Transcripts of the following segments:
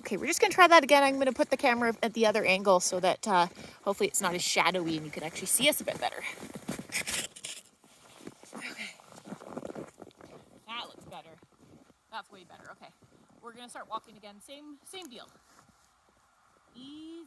Okay, we're just gonna try that again. I'm gonna put the camera at the other angle so that hopefully it's not as shadowy and you can actually see us a bit better. Okay. That looks better. That's way better. Okay. We're gonna start walking again. Same deal. Easy.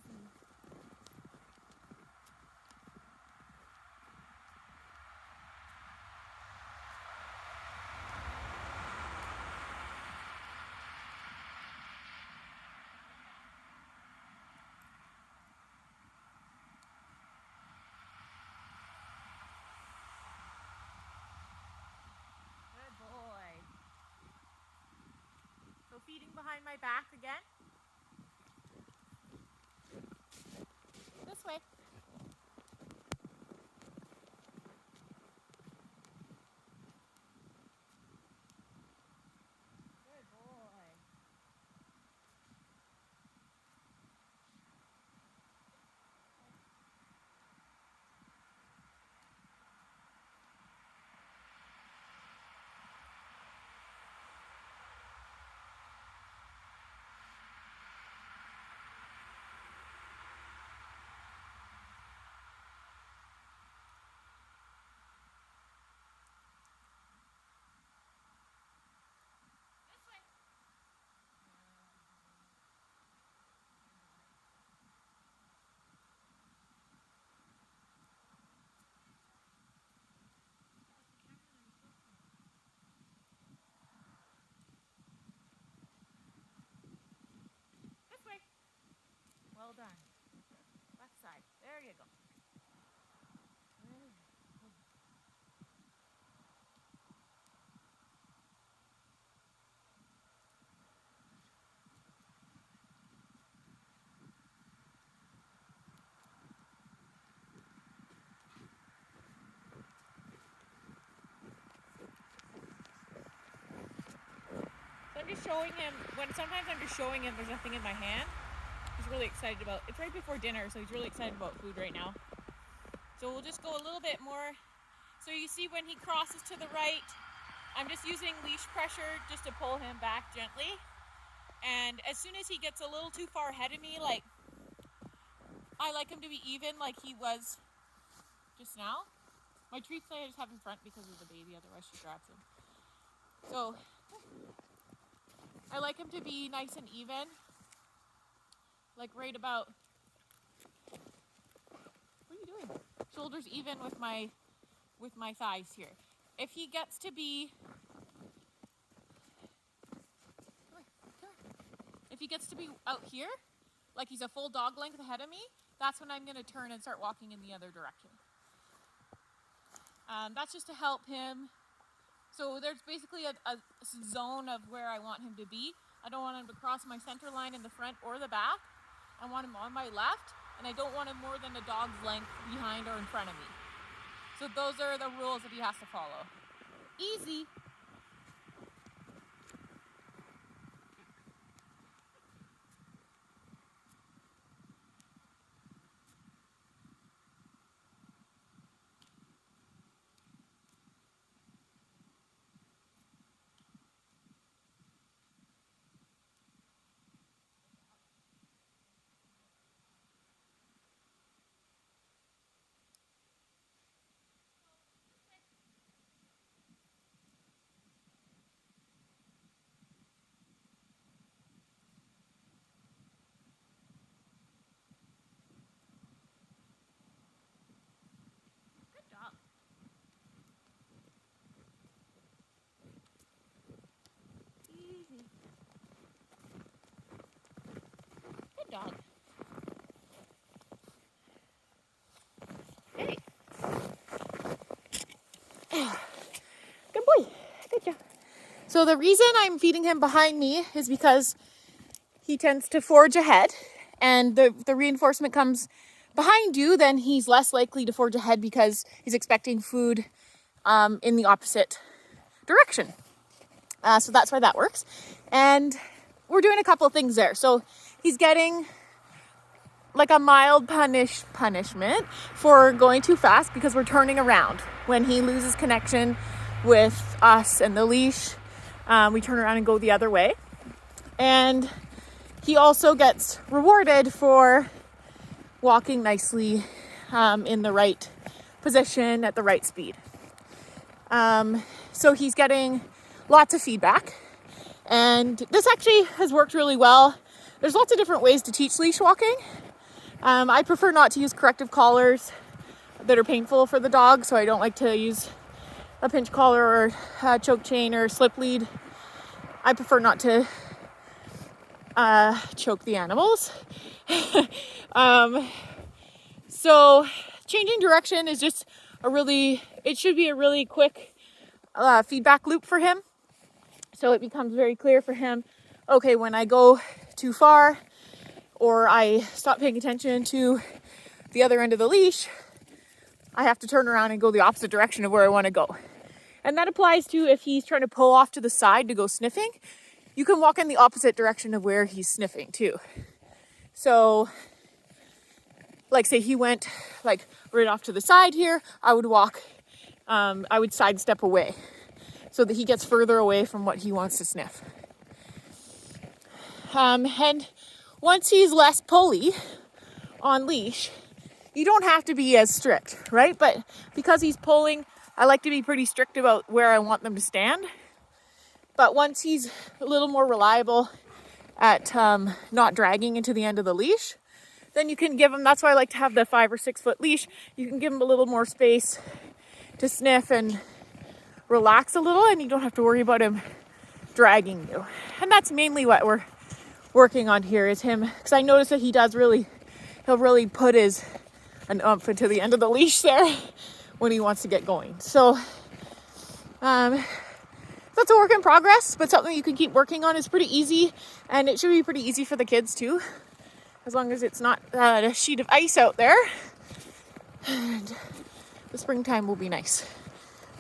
Feeding behind my back again. This way. Good boy. This way. Well done. Left side. There you go. So I'm just showing him, sometimes I'm just showing him there's nothing in my hand. He's really excited about, it's right before dinner, so he's really excited about food right now. So we'll just go a little bit more. So you see when he crosses to the right, I'm just using leash pressure just to pull him back gently. And as soon as he gets a little too far ahead of me, like, I like him to be even like he was just now. My treats I just have in front because of the baby, otherwise she grabs him. So I like him to be nice and even, like right about, what are you doing? Shoulders even with my thighs here. If he gets to be, if he gets to be out here, like he's a full dog length ahead of me, that's when I'm gonna turn and start walking in the other direction. That's just to help him. So there's basically a zone of where I want him to be. I don't want him to cross my center line in the front or the back. I want him on my left, and I don't want him more than a dog's length behind or in front of me. So those are the rules that he has to follow. Easy. Good dog. Hey. Good boy. Good job. So the reason I'm feeding him behind me is because he tends to forge ahead, and the reinforcement comes behind you, then he's less likely to forge ahead because he's expecting food in the opposite direction. So that's why that works. And we're doing a couple of things there. So he's getting like a mild punishment for going too fast because we're turning around. When he loses connection with us and the leash, we turn around and go the other way. And he also gets rewarded for walking nicely in the right position at the right speed. So he's getting lots of feedback, and this actually has worked really well. There's lots of different ways to teach leash walking. I prefer not to use corrective collars that are painful for the dog, so I don't like to use a pinch collar or a choke chain or slip lead. I prefer not to choke the animals. So changing direction is just it should be a really quick feedback loop for him. So it becomes very clear for him, okay, when I go too far or I stop paying attention to the other end of the leash, I have to turn around and go the opposite direction of where I want to go. And that applies to if he's trying to pull off to the side to go sniffing. You can walk in the opposite direction of where he's sniffing too. So, like say he went like right off to the side here, I would I would sidestep away so that he gets further away from what he wants to sniff. And once he's less pulley on leash, you don't have to be as strict, right? But because he's pulling, I like to be pretty strict about where I want them to stand. But once he's a little more reliable at not dragging into the end of the leash, then you can give him, that's why I like to have the 5 or 6 foot leash. You can give him a little more space to sniff and relax a little, and you don't have to worry about him dragging you. And that's mainly what we're working on here is him, because I notice that he'll really put an oomph into the end of the leash there when he wants to get going. So that's a work in progress, but something you can keep working on. Is pretty easy, and it should be pretty easy for the kids too, as long as it's not a sheet of ice out there. And the springtime will be nice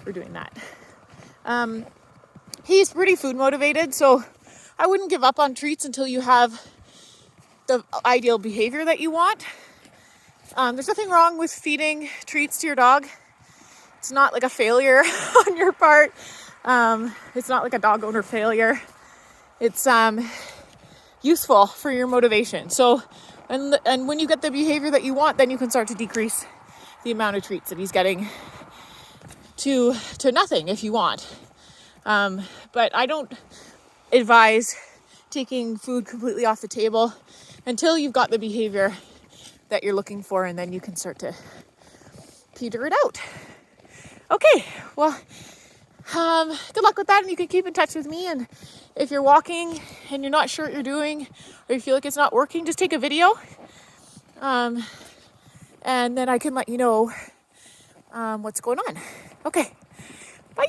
for doing that. He's pretty food motivated, so I wouldn't give up on treats until you have the ideal behavior that you want. There's nothing wrong with feeding treats to your dog. It's not like a failure on your part. It's not like a dog owner failure. It's useful for your motivation. So, and when you get the behavior that you want, then you can start to decrease the amount of treats that he's getting to nothing if you want. But I don't advise taking food completely off the table until you've got the behavior that you're looking for, and then you can start to peter it out. Okay, well, good luck with that, and you can keep in touch with me. And if you're walking and you're not sure what you're doing, or you feel like it's not working, just take a video, and then I can let you know what's going on. Okay, bye.